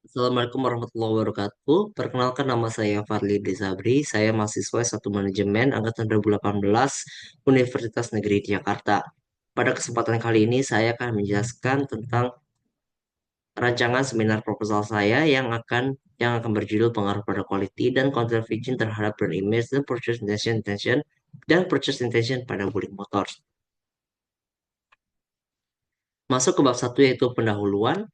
Assalamualaikum warahmatullahi wabarakatuh. Perkenalkan nama saya Fadli Desabri. Saya mahasiswa S1 Manajemen Angkatan 2018 Universitas Negeri Jakarta. Pada kesempatan kali ini saya akan menjelaskan tentang rancangan seminar proposal saya yang akan berjudul pengaruh pada quality dan content vision terhadap brand image dan purchase intention pada Wuling Motors. Masuk ke bab satu yaitu pendahuluan.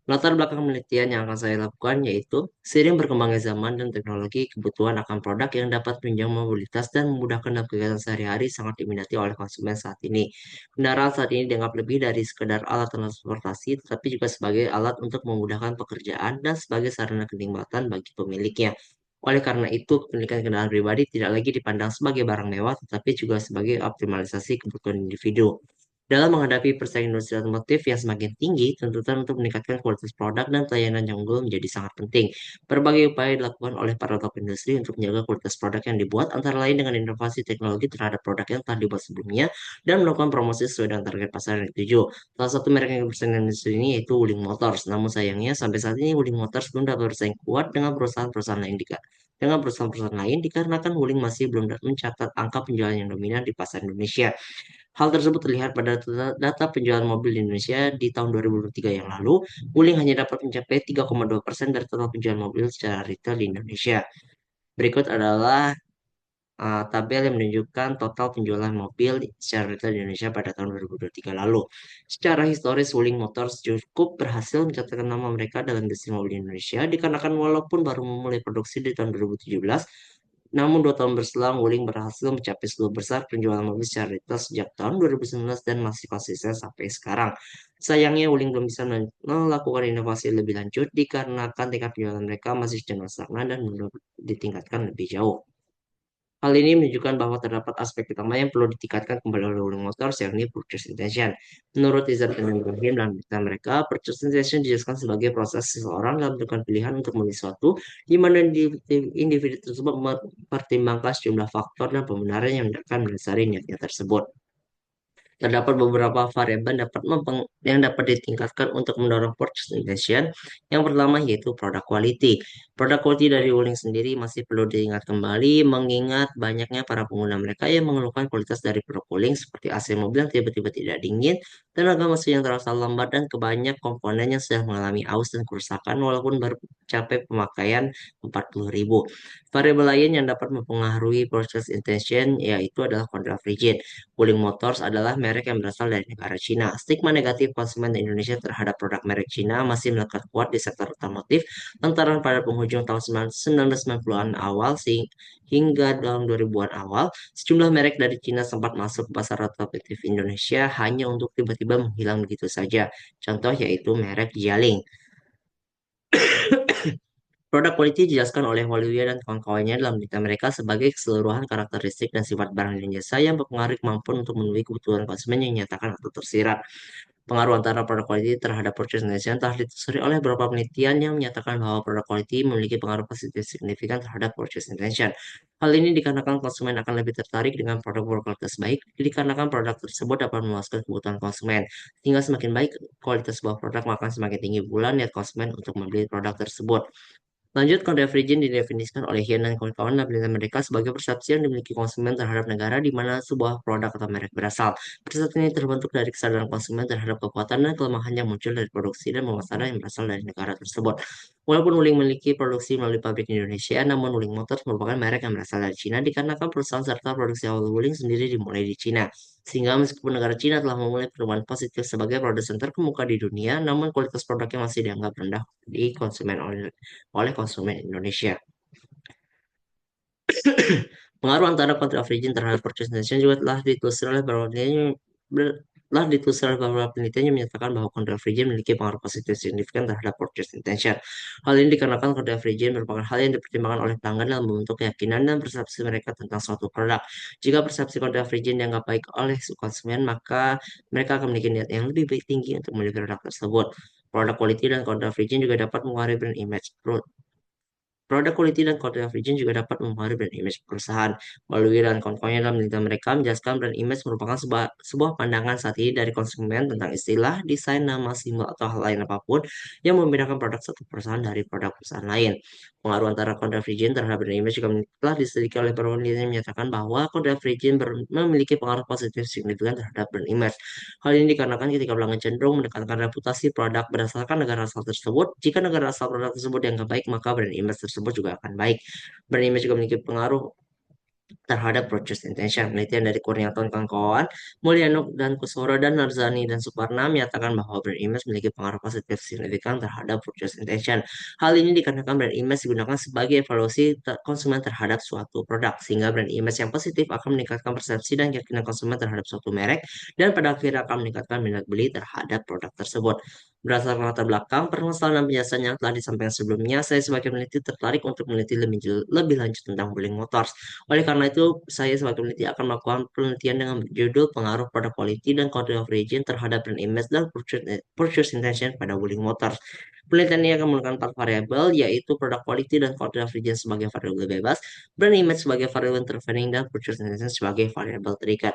Latar belakang penelitian yang akan saya lakukan yaitu seiring berkembangnya zaman dan teknologi, kebutuhan akan produk yang dapat menunjang mobilitas dan memudahkan dalam kegiatan sehari-hari sangat diminati oleh konsumen saat ini. Kendaraan saat ini dianggap lebih dari sekedar alat transportasi, tetapi juga sebagai alat untuk memudahkan pekerjaan dan sebagai sarana kenikmatan bagi pemiliknya. Oleh karena itu, kepemilikan kendaraan pribadi tidak lagi dipandang sebagai barang mewah, tetapi juga sebagai optimalisasi kebutuhan individu. Dalam menghadapi persaingan industri otomotif yang semakin tinggi, tuntutan untuk meningkatkan kualitas produk dan pelayanan yang unggul menjadi sangat penting. Berbagai upaya dilakukan oleh para top industri untuk menjaga kualitas produk yang dibuat, antara lain dengan inovasi teknologi terhadap produk yang telah dibuat sebelumnya dan melakukan promosi sesuai dengan target pasar yang dituju. Salah satu merek yang bersaing dengan industri ini yaitu Wuling Motors. Namun sayangnya sampai saat ini Wuling Motors belum dapat bersaing kuat dengan perusahaan-perusahaan lain dikarenakan Wuling masih belum mencatat angka penjualan yang dominan di pasar Indonesia. Hal tersebut terlihat pada data penjualan mobil di Indonesia di tahun 2023 yang lalu. Wuling hanya dapat mencapai 3,2% dari total penjualan mobil secara retail di Indonesia. Berikut adalah tabel yang menunjukkan total penjualan mobil secara retail di Indonesia pada tahun 2023 lalu. Secara historis, Wuling Motors cukup berhasil mencatatkan nama mereka dalam industri mobil di Indonesia, dikarenakan walaupun baru memulai produksi di tahun 2017, namun 2 tahun berselang, Wuling berhasil mencapai 10 besar penjualan mobil secara retail sejak tahun 2019 dan masih konsisten sampai sekarang. Sayangnya, Wuling belum bisa melakukan inovasi lebih lanjut dikarenakan tingkat penjualan mereka masih cenderung stagnan dan belum ditingkatkan lebih jauh. Hal ini menunjukkan bahwa terdapat aspek utama yang perlu ditingkatkan kembali oleh Wuling Motors, yakni purchase intention. Menurut Izat dan Ibrahim dalam berita mereka, purchase intention dijelaskan sebagai proses seseorang dalam menentukan pilihan untuk membeli sesuatu, di mana individu tersebut mempertimbangkan sejumlah faktor dan pembenaran yang akan mendasari niatnya tersebut. Terdapat beberapa variabel yang dapat ditingkatkan untuk mendorong purchase intention. Yang pertama yaitu produk quality. Produk quality dari Wuling sendiri masih perlu diingat kembali mengingat banyaknya para pengguna mereka yang mengeluhkan kualitas dari produk Wuling seperti AC mobil yang tiba-tiba tidak dingin, tenaga mesin yang terasa lambat, dan kebanyak komponen yang sudah mengalami aus dan kerusakan walaupun baru mencapai pemakaian 40.000. Variabel lain yang dapat mempengaruhi purchase intention yaitu adalah kontraflow rigid. Wuling Motors adalah merek yang berasal dari negara Cina. Stigma negatif konsumen di Indonesia terhadap produk merek Cina masih melekat kuat di sektor otomotif lantaran pada penghujung tahun 1990-an awal hingga tahun 2000-an awal, sejumlah merek dari Cina sempat masuk ke pasar otomotif Indonesia hanya untuk tiba-tiba menghilang begitu saja. Contoh yaitu merek Jialing. Produk quality dijelaskan oleh Waluya dan kawan-kawannya dalam berita mereka sebagai keseluruhan karakteristik dan sifat barang dan jasa yang mempengaruhi kemampuan untuk memenuhi kebutuhan konsumen yang nyatakan atau tersirat. Pengaruh antara produk quality terhadap purchase intention telah ditelusuri oleh beberapa penelitian yang menyatakan bahwa produk quality memiliki pengaruh positif signifikan terhadap purchase intention. Hal ini dikarenakan konsumen akan lebih tertarik dengan produk berkualitas baik, dikarenakan produk tersebut dapat memuaskan kebutuhan konsumen. Sehingga semakin baik kualitas sebuah produk, maka semakin tinggi pula niat konsumen untuk membeli produk tersebut. Lanjut, convergence didefinisikan oleh Hian dan kawan-kawan dalam penelitian mereka sebagai persepsi yang dimiliki konsumen terhadap negara di mana sebuah produk atau merek berasal. Persepsi ini terbentuk dari kesadaran konsumen terhadap kekuatan dan kelemahan yang muncul dari produksi dan pemasaran yang berasal dari negara tersebut. Walaupun Wuling memiliki produksi melalui pabrik di Indonesia, namun Wuling Motors merupakan merek yang berasal dari Cina dikarenakan perusahaan serta produksi awal Wuling sendiri dimulai di Cina. Sehingga meskipun negara Cina telah memulai perubahan positif sebagai produsen terkemuka di dunia, namun kualitas produknya masih dianggap rendah di konsumen oleh konsumen Indonesia. Pengaruh antara country of origin terhadap purchase intention juga telah penelitian yang menyatakan bahwa country of origin memiliki pengaruh positif signifikan terhadap purchase intention. Hal ini dikarenakan country of origin merupakan hal yang dipertimbangkan oleh pelanggan dalam membentuk keyakinan dan persepsi mereka tentang suatu produk. Jika persepsi country of origin dianggap baik oleh konsumen, maka mereka akan memiliki niat yang lebih baik tinggi untuk membeli produk tersebut. Produk quality dan country of origin juga dapat mengaruhi brand image Produk quality dan country of origin juga dapat mempengaruhi brand image perusahaan. Melalui dan kawan-kawannya dalam penelitian mereka menjelaskan brand image merupakan sebuah pandangan saat ini dari konsumen tentang istilah, desain, nama, simbol, atau hal lain apapun yang membedakan produk satu perusahaan dari produk perusahaan lain. Pengaruh antara country of origin terhadap brand image juga telah diselidiki oleh penelitian yang menyatakan bahwa country of origin memiliki pengaruh positif signifikan terhadap brand image. Hal ini dikarenakan ketika pelanggan cenderung menekankan reputasi produk berdasarkan negara asal tersebut. Jika negara asal produk tersebut dianggap baik, maka brand image tersebut juga akan baik. Brand image juga memiliki pengaruh terhadap purchase intention. Penelitian dari Kurniawan kawan-kawan, Mulyanuk dan Kusworo dan Narzani dan Suparna menyatakan bahwa brand image memiliki pengaruh positif signifikan terhadap purchase intention. Hal ini dikarenakan brand image digunakan sebagai evaluasi konsumen terhadap suatu produk, sehingga brand image yang positif akan meningkatkan persepsi dan keyakinan konsumen terhadap suatu merek, dan pada akhirnya akan meningkatkan minat beli terhadap produk tersebut. Berdasarkan latar belakang, permasalahan dan penjelasan yang telah disampaikan sebelumnya, saya sebagai peneliti tertarik untuk meneliti lebih lanjut tentang Wuling Motors. Oleh karena itu, saya sebagai peneliti akan melakukan penelitian dengan judul pengaruh produk quality dan country of origin terhadap brand image dan purchase intention pada Wuling Motors. Penelitian ini akan menggunakan 4 variabel, yaitu produk quality dan country of origin sebagai variabel bebas, brand image sebagai variabel intervening, dan purchase intention sebagai variabel terikat.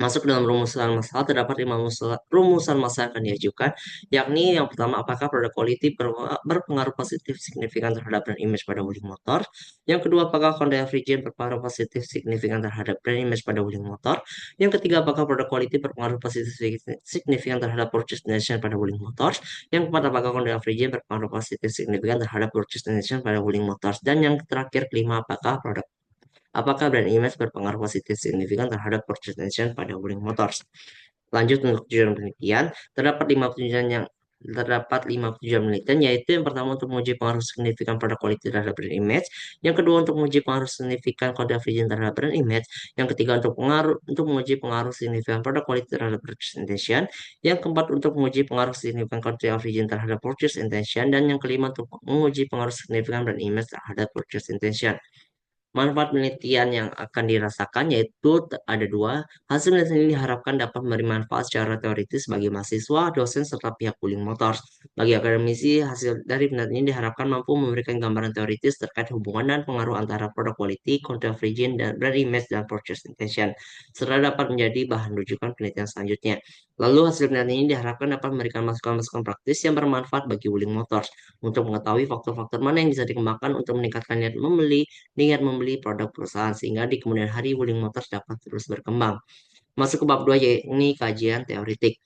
Masuk dalam rumusan masalah, terdapat 5 rumusan masalah yang akan diajukan, yakni yang pertama, apakah produk quality berpengaruh positif signifikan terhadap brand image pada Wuling Motor? Yang kedua, apakah Honda Origin berpengaruh positif signifikan terhadap brand image pada Wuling Motor? Yang ketiga, apakah produk quality berpengaruh positif signifikan terhadap purchase decision pada Wuling Motors? Yang keempat, apakah Honda Origin berpengaruh positif signifikan terhadap purchase decision pada Wuling Motors? Dan yang terakhir, kelima, apakah brand image berpengaruh positif signifikan terhadap purchase intention pada Wuling Motors? Lanjut untuk tujuan penelitian, terdapat 5 tujuan penelitian, yaitu yang pertama untuk menguji pengaruh signifikan produk quality terhadap brand image, yang kedua untuk menguji pengaruh signifikan country of origin terhadap brand image, yang ketiga untuk menguji pengaruh signifikan produk quality terhadap purchase intention, yang keempat untuk menguji pengaruh signifikan country of origin terhadap purchase intention, dan yang kelima untuk menguji pengaruh signifikan brand image terhadap purchase intention. Manfaat penelitian yang akan dirasakan yaitu ada dua. Hasil penelitian ini diharapkan dapat memberi manfaat secara teoritis bagi mahasiswa, dosen, serta pihak Wuling Motors. Bagi akademisi, hasil dari penelitian ini diharapkan mampu memberikan gambaran teoritis terkait hubungan dan pengaruh antara produk quality, country of origin, dan brand image dan purchase intention, serta dapat menjadi bahan rujukan penelitian selanjutnya. Lalu hasil penelitian ini diharapkan dapat memberikan masukan-masukan praktis yang bermanfaat bagi Wuling Motors untuk mengetahui faktor-faktor mana yang bisa dikembangkan untuk meningkatkan niat membeli produk perusahaan sehingga di kemudian hari Wuling Motors dapat terus berkembang. Masuk ke bab 2, yakni kajian teoritik.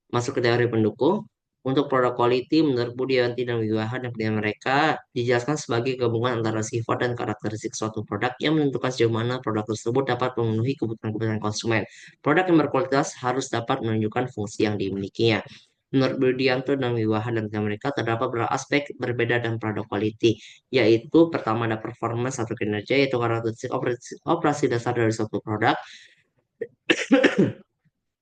Masuk ke teori pendukung. Untuk produk quality, menurut Budianti dan Wiwaha dan penelitian mereka dijelaskan sebagai gabungan antara sifat dan karakteristik suatu produk yang menentukan sejauh mana produk tersebut dapat memenuhi kebutuhan-kebutuhan konsumen. Produk yang berkualitas harus dapat menunjukkan fungsi yang dimilikinya. Menurut Budianto dan Wiwaha dan penelitian mereka terdapat beberapa aspek berbeda dalam produk quality, yaitu pertama ada performance atau kinerja, yaitu karakteristik operasi dasar dari suatu produk.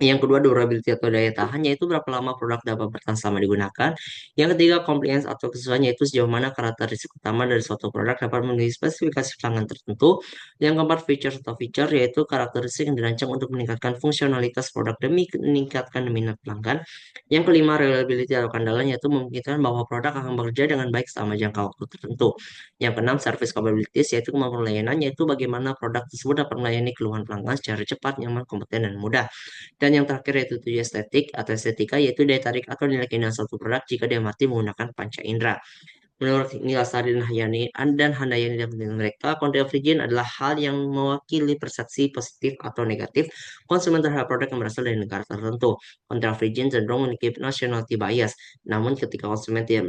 Yang kedua, durability atau daya tahan, yaitu berapa lama produk dapat bertahan selama digunakan. Yang ketiga, compliance atau kesesuaian, yaitu sejauh mana karakteristik utama dari suatu produk dapat memenuhi spesifikasi pelanggan tertentu. Yang keempat, feature atau feature, yaitu karakteristik yang dirancang untuk meningkatkan fungsionalitas produk demi meningkatkan minat pelanggan. Yang kelima, reliability atau kandalan, yaitu memungkinkan bahwa produk akan bekerja dengan baik selama jangka waktu tertentu. Yang keenam, service capabilities, yaitu kemampuan layanan, yaitu bagaimana produk tersebut dapat melayani keluhan pelanggan secara cepat, nyaman, kompeten, dan mudah. Dan yang terakhir yaitu tujuh estetik atau estetika, yaitu daya tarik atau nilai keindahan suatu produk jika diamati menggunakan panca indera. Menurut Nilasari dan Handayani dan penelitian mereka, country of origin adalah hal yang mewakili persepsi positif atau negatif konsumen terhadap produk yang berasal dari negara tertentu. Country of origin cenderung memiliki nationality bias. Namun ketika konsumen tidak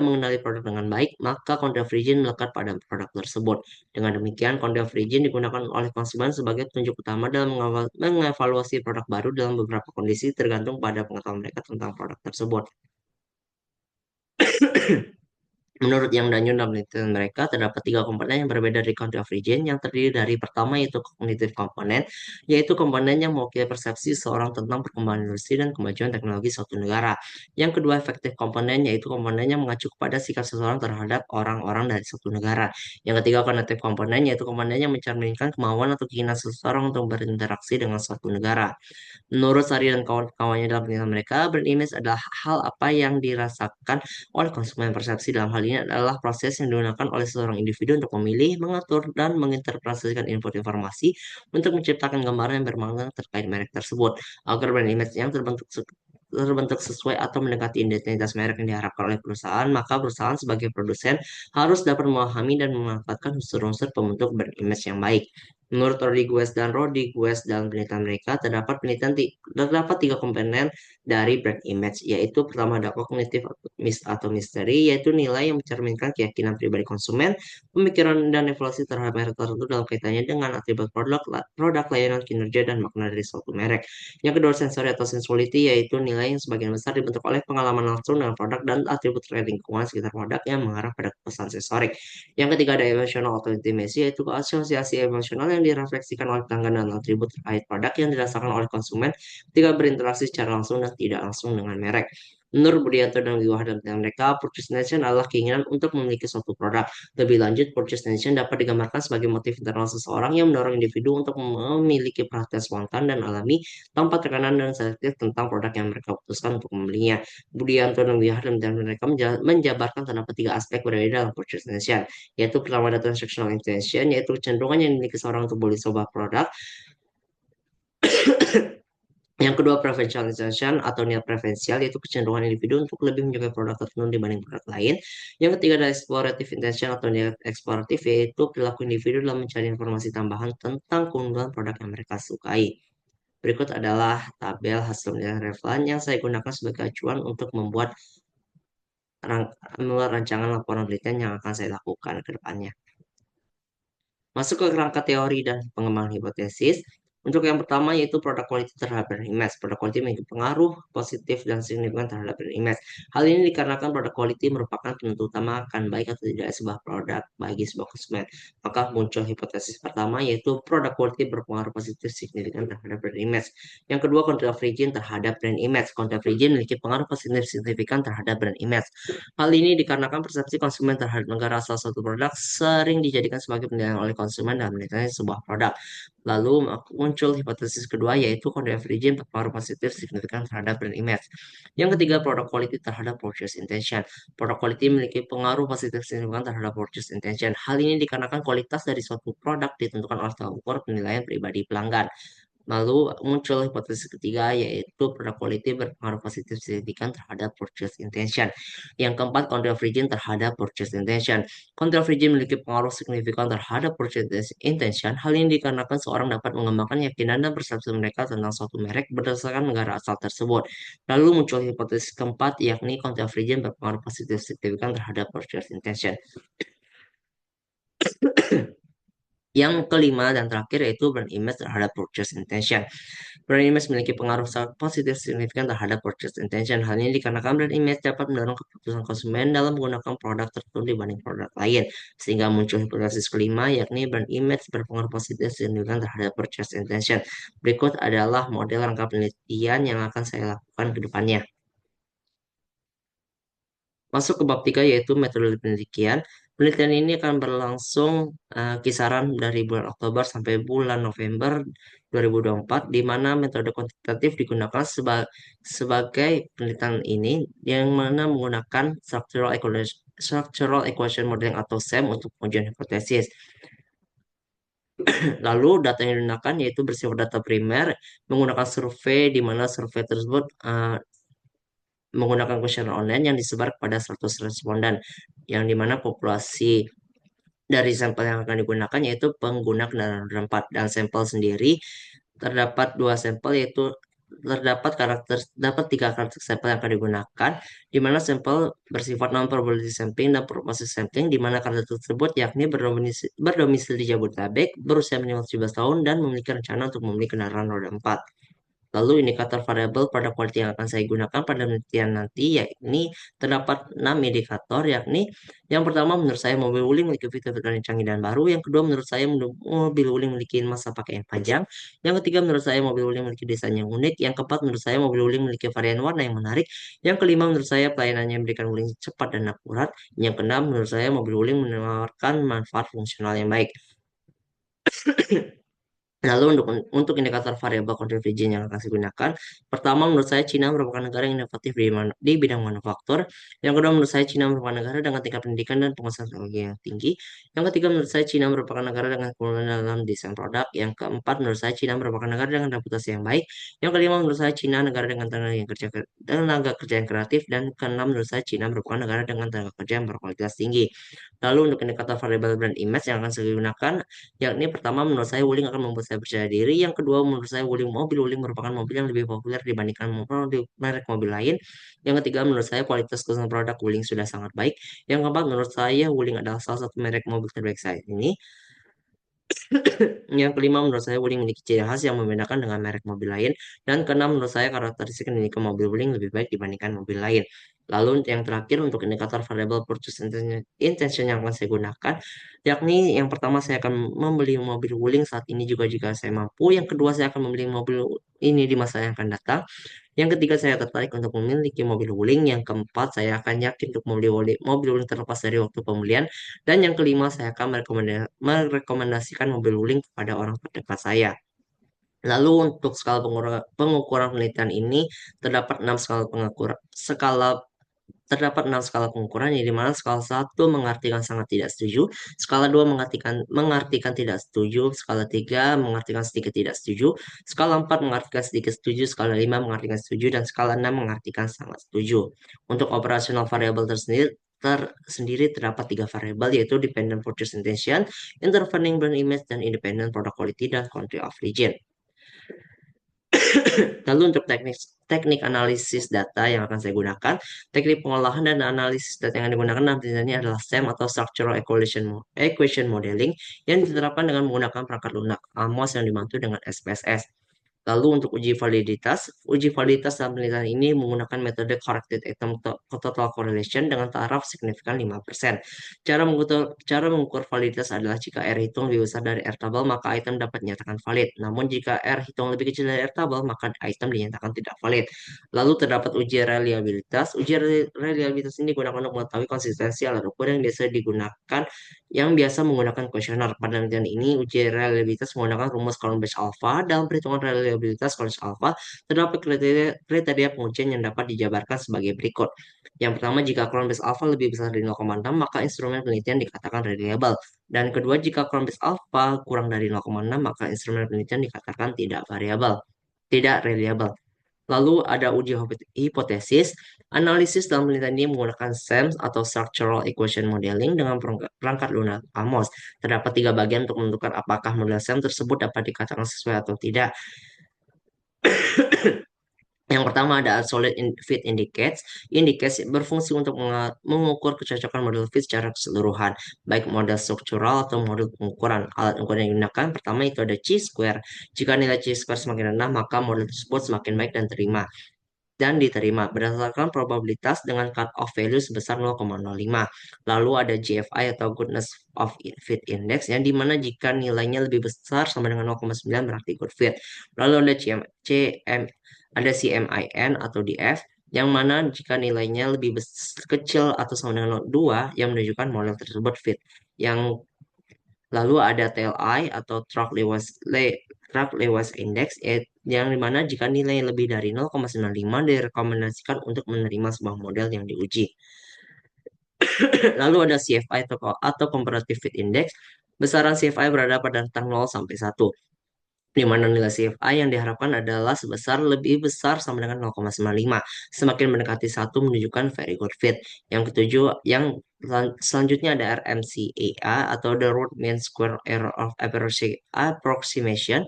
mengenali produk dengan baik, maka country of origin melekat pada produk tersebut. Dengan demikian, country of origin digunakan oleh konsumen sebagai petunjuk utama dalam mengevaluasi produk baru dalam beberapa kondisi tergantung pada pengetahuan mereka tentang produk tersebut. Menurut Yang dan Yun dalam penelitian mereka, terdapat tiga komponen yang berbeda dari country of origin, yang terdiri dari pertama yaitu cognitive komponen, yaitu komponen yang mewakili persepsi seorang tentang perkembangan industri dan kemajuan teknologi suatu negara. Yang kedua, efektif komponen, yaitu komponen yang mengacu kepada sikap seseorang terhadap orang-orang dari suatu negara. Yang ketiga, cognitive komponen, yaitu komponen yang mencerminkan kemauan atau keinginan seseorang untuk berinteraksi dengan suatu negara. Menurut Sari dan kawan-kawannya dalam penelitian mereka, brand image adalah hal apa yang dirasakan oleh konsumen. Persepsi dalam hal ini adalah proses yang digunakan oleh seorang individu untuk memilih, mengatur, dan menginterpretasikan input informasi untuk menciptakan gambaran yang bermakna terkait merek tersebut. Agar brand image yang terbentuk sesuai atau mendekati identitas merek yang diharapkan oleh perusahaan, maka perusahaan sebagai produsen harus dapat memahami dan memanfaatkan unsur-unsur pembentuk brand image yang baik. Menurut Rodriguez dan penelitian mereka, terdapat tiga komponen dari brand image, yaitu pertama ada kognitif atau misteri, yaitu nilai yang mencerminkan keyakinan pribadi konsumen, pemikiran dan evaluasi terhadap merek tertentu dalam kaitannya dengan atribut produk, layanan, kinerja, dan makna dari suatu merek. Yang kedua, sensori atau sensuality, yaitu nilai yang sebagian besar dibentuk oleh pengalaman langsung dengan produk dan atribut terkait lingkungan sekitar produk yang mengarah pada kepesan sensorik. Yang ketiga ada emotional atau intimacy, yaitu asosiasi emosional yang direfleksikan oleh pelanggan dan atribut terkait produk yang dirasakan oleh konsumen ketika berinteraksi secara langsung dan tidak langsung dengan merek. Menurut Budianto dan Wiwah dan mereka, purchase intention adalah keinginan untuk memiliki suatu produk. Lebih lanjut, purchase intention dapat digambarkan sebagai motif internal seseorang yang mendorong individu untuk memiliki perhatian spontan dan alami tanpa tekanan dan selektif tentang produk yang mereka putuskan untuk membelinya. Budianto dan Wiwah dan mereka menjabarkan terdapat tiga aspek berbeda dalam purchase intention, yaitu pertama ada transactional intention, yaitu kecenderungan yang dimiliki seorang untuk beli sebuah produk. Yang kedua, preferential intention atau niat preferensial, yaitu kecenderungan individu untuk lebih menyukai produk tertentu dibanding produk lain. Yang ketiga ada explorative intention atau niat eksploratif, yaitu perilaku individu dalam mencari informasi tambahan tentang keunggulan produk yang mereka sukai. Berikut adalah tabel hasil penelitian relevan yang saya gunakan sebagai acuan untuk membuat rancangan laporan penelitian yang akan saya lakukan ke depannya. Masuk ke kerangka teori dan pengembangan hipotesis. Untuk yang pertama yaitu produk quality terhadap brand image. Produk quality memiliki pengaruh positif dan signifikan terhadap brand image. Hal ini dikarenakan produk quality merupakan penentu utama akan baik atau tidak sebuah produk bagi sebuah konsumen. Maka muncul hipotesis pertama yaitu produk quality berpengaruh positif signifikan terhadap brand image. Yang kedua, country of origin terhadap brand image. Country of origin memiliki pengaruh positif signifikan terhadap brand image. Hal ini dikarenakan persepsi konsumen terhadap negara asal suatu produk sering dijadikan sebagai penilaian oleh konsumen dalam menilai sebuah produk. Lalu muncul hipotesis kedua yaitu convergence berpengaruh positif signifikan terhadap brand image. Yang ketiga, produk quality terhadap purchase intention. Produk quality memiliki pengaruh positif signifikan terhadap purchase intention. Hal ini dikarenakan kualitas dari suatu produk ditentukan oleh tolak ukur penilaian pribadi pelanggan. Lalu muncul hipotesis ketiga yaitu produk quality berpengaruh positif signifikan terhadap purchase intention. Yang keempat, country of origin terhadap purchase intention. Country of origin memiliki pengaruh signifikan terhadap purchase intention. Hal ini dikarenakan seorang dapat mengembangkan keyakinan dan persepsi mereka tentang suatu merek berdasarkan negara asal tersebut. Lalu muncul hipotesis keempat yakni country of origin berpengaruh positif signifikan terhadap purchase intention. Yang kelima dan terakhir yaitu brand image terhadap purchase intention. Brand image memiliki pengaruh sangat positif signifikan terhadap purchase intention. Hal ini dikarenakan brand image dapat mendorong keputusan konsumen dalam menggunakan produk tertentu dibanding produk lain. Sehingga muncul hipotesis kelima yakni brand image berpengaruh positif signifikan terhadap purchase intention. Berikut adalah model rangka penelitian yang akan saya lakukan ke depannya. Masuk ke bab 3 yaitu metode penelitian. Penelitian ini akan berlangsung kisaran dari bulan Oktober sampai bulan November 2024 di mana metode kuantitatif digunakan sebagai penelitian ini yang mana menggunakan structural equation modeling atau SEM untuk pengujian hipotesis. Lalu data yang digunakan yaitu bersifat data primer menggunakan survei di mana survei tersebut menggunakan kuesioner online yang disebar kepada 100 responden, yang dimana populasi dari sampel yang akan digunakan yaitu pengguna kendaraan roda 4 dan sampel sendiri terdapat dua sampel yaitu dapat tiga karakter sampel yang akan digunakan, di mana sampel bersifat non probability sampling dan probability sampling, di mana karakter tersebut yakni berdomisili di Jabodetabek, berusia minimal 17 tahun dan memiliki rencana untuk membeli kendaraan roda 4. Lalu indikator variabel pada quality yang akan saya gunakan pada penelitian nanti, yakni terdapat 6 indikator, yakni yang pertama menurut saya mobil Wuling memiliki fitur-fitur yang canggih dan baru. Yang kedua menurut saya mobil Wuling memiliki masa pakai yang panjang. Yang ketiga menurut saya mobil Wuling memiliki desain yang unik. Yang keempat menurut saya mobil Wuling memiliki varian warna yang menarik. Yang kelima menurut saya pelayanannya memberikan Wuling cepat dan akurat. Yang keenam menurut saya mobil Wuling menawarkan manfaat fungsional yang baik. Lalu untuk indikator variabel convergence yang akan saya gunakan, pertama menurut saya Cina merupakan negara yang inovatif di bidang manufaktur. Yang kedua menurut saya Cina merupakan negara dengan tingkat pendidikan dan penguasaan teknologi yang tinggi. Yang ketiga menurut saya Cina merupakan negara dengan kemajuan dalam desain produk. Yang keempat menurut saya Cina merupakan negara dengan reputasi yang baik. Yang kelima menurut saya Cina negara dengan tenaga kerja yang kreatif. Dan keenam menurut saya Cina merupakan negara dengan tenaga kerja yang berkualitas tinggi. Lalu untuk indikator variabel brand image yang akan saya gunakan, yakni pertama menurut saya Wuling akan membuat saya percaya diri. Yang kedua menurut saya Wuling merupakan mobil yang lebih populer dibandingkan merek mobil lain. Yang ketiga menurut saya kualitas konsumen produk Wuling sudah sangat baik. Yang keempat menurut saya Wuling adalah salah satu merek mobil terbaik saat ini. Yang kelima menurut saya Wuling memiliki ciri khas yang membedakan dengan merek mobil lain. Dan keenam menurut saya karakteristik memiliki mobil Wuling lebih baik dibandingkan mobil lain. Lalu yang terakhir untuk indikator variable purchase intention yang akan saya gunakan, yakni yang pertama saya akan membeli mobil Wuling saat ini juga jika saya mampu. Yang kedua saya akan membeli mobil ini di masa yang akan datang. Yang ketiga, saya tertarik untuk memiliki mobil Wuling. Yang keempat, saya akan yakin untuk membeli mobil Wuling terlepas dari waktu pembelian. Dan yang kelima, saya akan merekomendasikan mobil Wuling kepada orang terdekat saya. Lalu untuk skala pengukuran penelitian ini terdapat 6 terdapat 6 skala pengukuran, yang dimana skala satu mengartikan sangat tidak setuju, skala 2 mengartikan tidak setuju, skala 3 mengartikan sedikit tidak setuju, skala 4 mengartikan sedikit setuju, skala 5 mengartikan setuju, dan skala 6 mengartikan sangat setuju. Untuk operasional variabel tersendiri terdapat tiga variabel, yaitu dependent purchase intention, intervening brand image, dan independent product quality dan country of origin. Lalu untuk teknik analisis data yang akan saya gunakan, teknik pengolahan dan analisis data yang digunakan dalam ini adalah SEM atau Structural Equation Modeling, yang diterapkan dengan menggunakan perangkat lunak AMOS yang dibantu dengan SPSS. Lalu untuk uji validitas dalam penelitian ini menggunakan metode corrected item total correlation dengan taraf signifikan 5%. Cara mengukur validitas adalah jika R hitung lebih besar dari R tabel, maka item dapat dinyatakan valid. Namun jika R hitung lebih kecil dari R tabel, maka item dinyatakan tidak valid. Lalu terdapat uji reliabilitas. Uji reliabilitas ini digunakan untuk mengetahui konsistensi alat ukur yang biasa menggunakan kuesioner. Pada penelitian ini, uji reliabilitas menggunakan rumus Cron-Base alpha. Dalam perhitungan reliabilitas Cron-Base alpha, terdapat kriteria pengujian yang dapat dijabarkan sebagai berikut. Yang pertama, jika Cron-Base alpha lebih besar dari 0,6, maka instrumen penelitian dikatakan reliable. Dan kedua, jika Cron-Base alpha kurang dari 0,6, maka instrumen penelitian dikatakan tidak reliable. Lalu ada uji hipotesis. Analisis dalam penelitian ini menggunakan SEMS atau Structural Equation Modeling dengan perangkat lunak AMOS. Terdapat tiga bagian untuk menentukan apakah model SEM tersebut dapat dikatakan sesuai atau tidak. Yang pertama ada solid fit indicates. Indicates berfungsi untuk mengukur kecocokan model fit secara keseluruhan, baik model struktural atau model pengukuran. Alat ukur yang digunakan pertama itu ada chi-square. Jika nilai chi-square semakin rendah, maka model tersebut semakin baik dan diterima berdasarkan probabilitas dengan cut-off value sebesar 0,05. Lalu ada GFI atau Goodness of Fit Index, yang dimana jika nilainya lebih besar sama dengan 0,9 berarti good fit. Lalu ada ada CMIN atau DF, yang mana jika nilainya lebih kecil atau sama dengan 2 yang menunjukkan model tersebut fit. Yang lalu ada TLI atau Track Lewis Index, yang dimana jika nilai lebih dari 0,95 direkomendasikan untuk menerima sebuah model yang diuji. Lalu ada CFI atau Comparative Fit Index. Besaran CFI berada pada rentang 0 sampai 1, di mana nilai CFI yang diharapkan adalah lebih besar sama dengan 0,95. Semakin mendekati 1 menunjukkan very good fit. Yang ketujuh, yang selanjutnya ada RMCAA atau the root mean square error of approximation.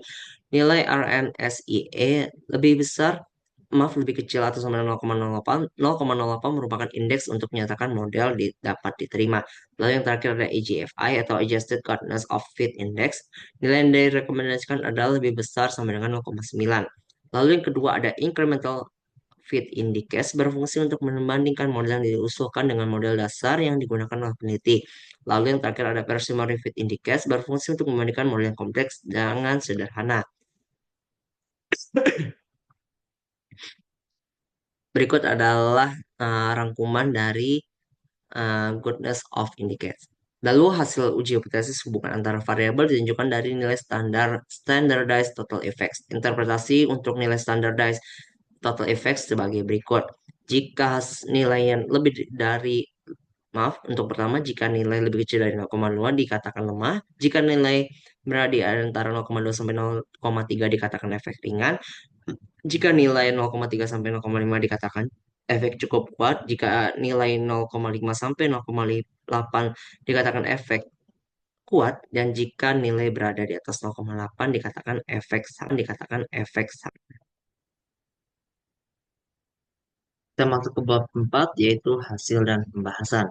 Nilai RMSEA lebih kecil atau sama dengan 0,08. 0,08 merupakan indeks untuk menyatakan model dapat diterima. Lalu yang terakhir ada AGFI atau Adjusted Goodness of Fit Index. Nilai yang direkomendasikan adalah lebih besar sama dengan 0,9. Lalu yang kedua ada incremental fit index berfungsi untuk membandingkan model yang diusulkan dengan model dasar yang digunakan oleh peneliti. Lalu yang terakhir ada parsimony fit index berfungsi untuk membandingkan model yang kompleks dengan sederhana. Berikut adalah rangkuman dari goodness of indicates. Lalu hasil uji hipotesis hubungan antara variabel ditunjukkan dari nilai standardized total effects. Interpretasi untuk nilai standardized total effects sebagai berikut. Jika nilai yang lebih dari Maaf, untuk pertama, jika nilai lebih kecil dari 0,2 dikatakan lemah, jika nilai berada di antara 0,2 sampai 0,3 dikatakan efek ringan, jika nilai 0,3 sampai 0,5 dikatakan efek cukup kuat, jika nilai 0,5 sampai 0,8 dikatakan efek kuat, dan jika nilai berada di atas 0,8 dikatakan efek sangat. Kita masuk ke bab 4 yaitu hasil dan pembahasan.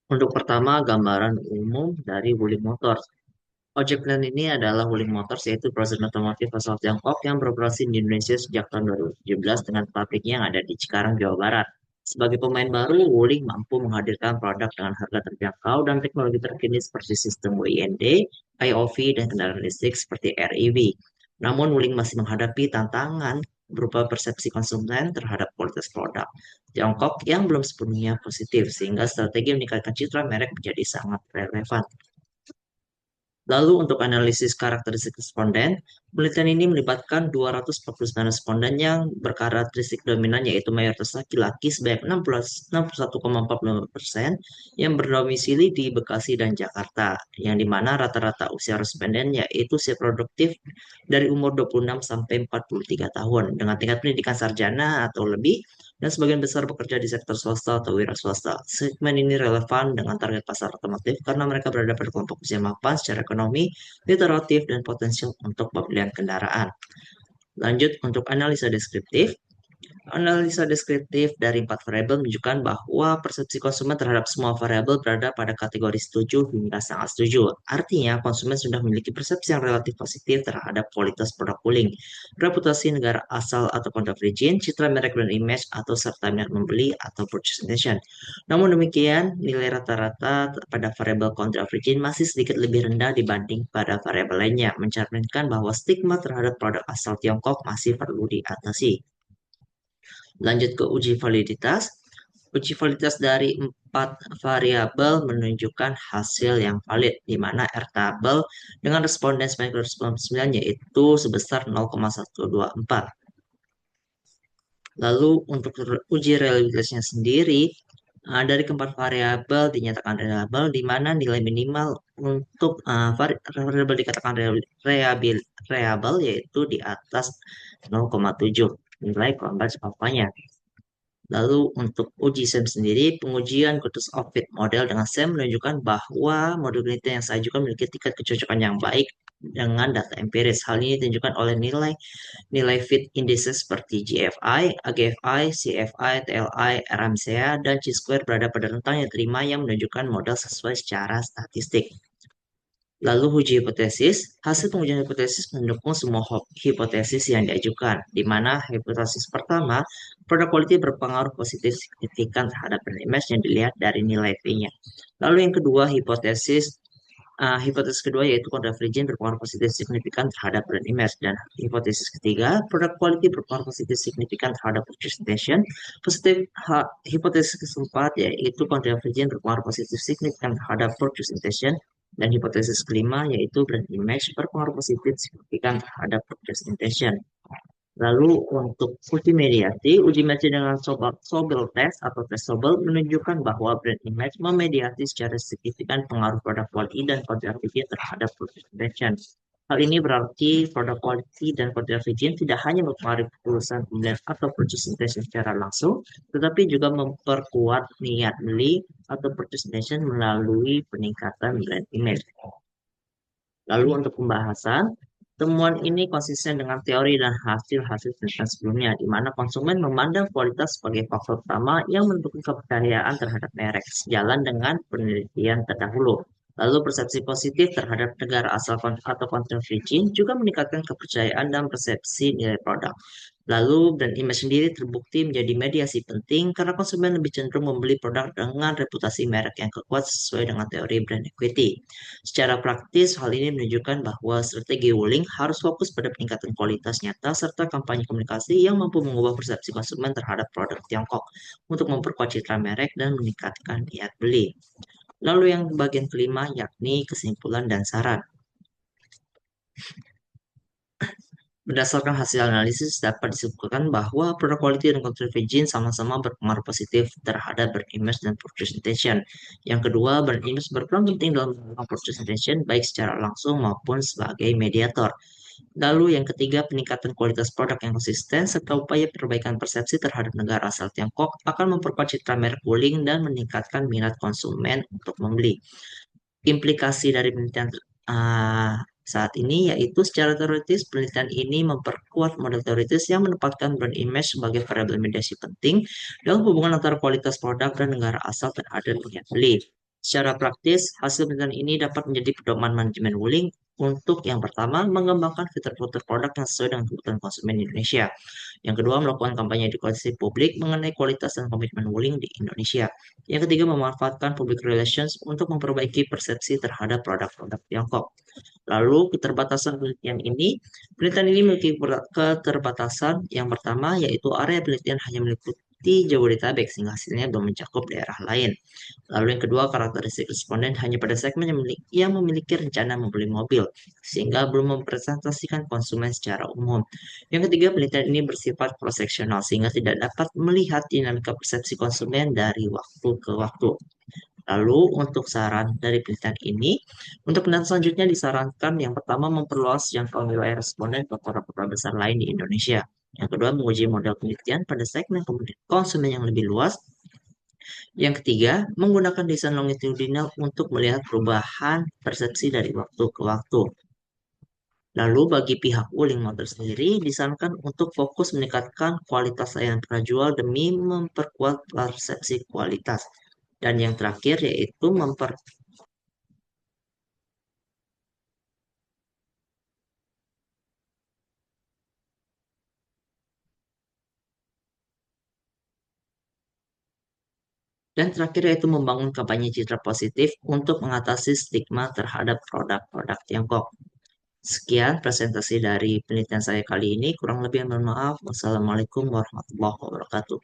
Untuk pertama, gambaran umum dari Wuling Motors. Ojek Plan ini adalah Wuling Motors, yaitu perusahaan otomotif asal Tiongkok yang beroperasi di Indonesia sejak tahun 2017 dengan pabriknya yang ada di Cikarang, Jawa Barat. Sebagai pemain baru, Wuling mampu menghadirkan produk dengan harga terjangkau dan teknologi terkini seperti sistem WIND, IOV, dan kendaraan listrik seperti REV. Namun, Wuling masih menghadapi tantangan berupa persepsi konsumen terhadap kualitas produk Tiongkok yang belum sepenuhnya positif, sehingga strategi meningkatkan citra merek menjadi sangat relevan. Lalu untuk analisis karakteristik responden, penelitian ini melibatkan 249 responden yang berkarakteristik dominan yaitu mayoritas laki-laki sebanyak 61,45% yang berdomisili di Bekasi dan Jakarta, yang dimana rata-rata usia responden yaitu usia produktif dari umur 26 sampai 43 tahun dengan tingkat pendidikan sarjana atau lebih dan sebagian besar bekerja di sektor swasta atau wira swasta. Segmen ini relevan dengan target pasar otomotif karena mereka berada pada kelompok usia mapan secara ekonomi, literatif, dan potensial untuk pembelian kendaraan. Lanjut untuk analisa deskriptif. Analisa deskriptif dari 4 variabel menunjukkan bahwa persepsi konsumen terhadap semua variabel berada pada kategori setuju hingga sangat setuju. Artinya, konsumen sudah memiliki persepsi yang relatif positif terhadap kualitas produk Wuling, reputasi negara asal atau country of origin, citra merek brand image, atau serta minat membeli atau purchase intention. Namun demikian, nilai rata-rata pada variabel country of origin masih sedikit lebih rendah dibanding pada variabel lainnya, mencerminkan bahwa stigma terhadap produk asal Tiongkok masih perlu diatasi. Lanjut ke uji validitas. Uji validitas dari 4 variabel menunjukkan hasil yang valid, di mana R tabel dengan responden 99 yaitu sebesar 0,124. Lalu untuk uji reliabilitasnya sendiri, dari keempat variabel dinyatakan reliable, di mana nilai minimal untuk variabel dikatakan reliable yaitu di atas 0,7 nilai keempat apanya. Lalu untuk uji SEM sendiri, pengujian Goodness of Fit model dengan SEM menunjukkan bahwa model penelitian yang saya ajukan memiliki tingkat kecocokan yang baik dengan data empiris. Hal ini ditunjukkan oleh nilai fit indices seperti GFI, AGFI, CFI, TLI, RMCA, dan Chi-square berada pada rentang yang terima yang menunjukkan model sesuai secara statistik. Lalu uji hipotesis, hasil pengujian hipotesis mendukung semua hipotesis yang diajukan, di mana hipotesis pertama, produk quality berpengaruh positif signifikan terhadap brand image yang dilihat dari nilai P-nya. Lalu yang kedua, hipotesis kedua yaitu convergence berpengaruh positif signifikan terhadap brand image, dan hipotesis ketiga, produk quality berpengaruh positif signifikan terhadap purchase intention. Hipotesis keempat yaitu convergence berpengaruh positif signifikan terhadap purchase intention, dan hipotesis kelima yaitu brand image berpengaruh positif signifikan terhadap purchase intention. Lalu untuk uji mediasi dengan Sobel test atau tes Sobel menunjukkan bahwa brand image memediasi secara signifikan pengaruh produk quality dan quantity terhadap purchase intention. Hal ini berarti produk quality dan quantity tidak hanya mempengaruhi keputusan pembelian atau purchase intention secara langsung, tetapi juga memperkuat niat beli atau purchase intention melalui peningkatan brand image. Lalu untuk pembahasan, temuan ini konsisten dengan teori dan hasil-hasil penelitian sebelumnya, di mana konsumen memandang kualitas sebagai faktor utama yang menentukan kepercayaan terhadap merek, sejalan dengan penelitian terdahulu. Lalu persepsi positif terhadap negara asal atau country of origin juga meningkatkan kepercayaan dan persepsi nilai produk. Lalu brand image sendiri terbukti menjadi mediasi penting karena konsumen lebih cenderung membeli produk dengan reputasi merek yang kuat sesuai dengan teori brand equity. Secara praktis, hal ini menunjukkan bahwa strategi Wuling harus fokus pada peningkatan kualitas nyata serta kampanye komunikasi yang mampu mengubah persepsi konsumen terhadap produk Tiongkok untuk memperkuat citra merek dan meningkatkan niat beli. Lalu yang bagian kelima yakni kesimpulan dan saran. Berdasarkan hasil analisis dapat disimpulkan bahwa produk quality dan convergence sama-sama berpengaruh positif terhadap brand image dan purchase intention. Yang kedua, brand image berperan penting dalam melakukan purchase intention baik secara langsung maupun sebagai mediator. Lalu yang ketiga, peningkatan kualitas produk yang konsisten serta upaya perbaikan persepsi terhadap negara asal Tiongkok akan memperkuat citra merek Wuling dan meningkatkan minat konsumen untuk membeli. Implikasi dari penelitian saat ini yaitu secara teoritis penelitian ini memperkuat model teoritis yang menempatkan brand image sebagai variabel mediasi penting dalam hubungan antara kualitas produk dan negara asal terhadap niat beli. Secara praktis, hasil penelitian ini dapat menjadi pedoman manajemen Wuling untuk yang pertama mengembangkan fitur-fitur produk yang sesuai dengan kebutuhan konsumen Indonesia. Yang kedua, melakukan kampanye edukasi publik mengenai kualitas dan komitmen Wuling di Indonesia. Yang ketiga, memanfaatkan public relations untuk memperbaiki persepsi terhadap produk-produk Tiongkok. Lalu, keterbatasan penelitian ini memiliki keterbatasan yang pertama yaitu area penelitian hanya meliputi Jabodetabek sehingga hasilnya belum mencakup daerah lain. Lalu yang kedua, karakteristik responden hanya pada segmen yang memiliki rencana membeli mobil, sehingga belum mempresentasikan konsumen secara umum. Yang ketiga, penelitian ini bersifat proseksional, sehingga tidak dapat melihat dinamika persepsi konsumen dari waktu ke waktu. Lalu untuk saran dari penelitian ini, untuk penelitian selanjutnya disarankan yang pertama memperluas jangkauan wilayah responden ke kota-kota besar lain di Indonesia. Yang kedua, menguji model penelitian pada segmen konsumen yang lebih luas. Yang ketiga, menggunakan desain longitudinal untuk melihat perubahan persepsi dari waktu ke waktu. Lalu bagi pihak Wuling Motor sendiri disarankan untuk fokus meningkatkan kualitas layanan penjual demi memperkuat persepsi kualitas. Dan yang terakhir yaitu membangun kampanye citra positif untuk mengatasi stigma terhadap produk-produk Tiongkok. Sekian presentasi dari penelitian saya kali ini. Kurang lebih mohon maaf. Wassalamualaikum warahmatullahi wabarakatuh.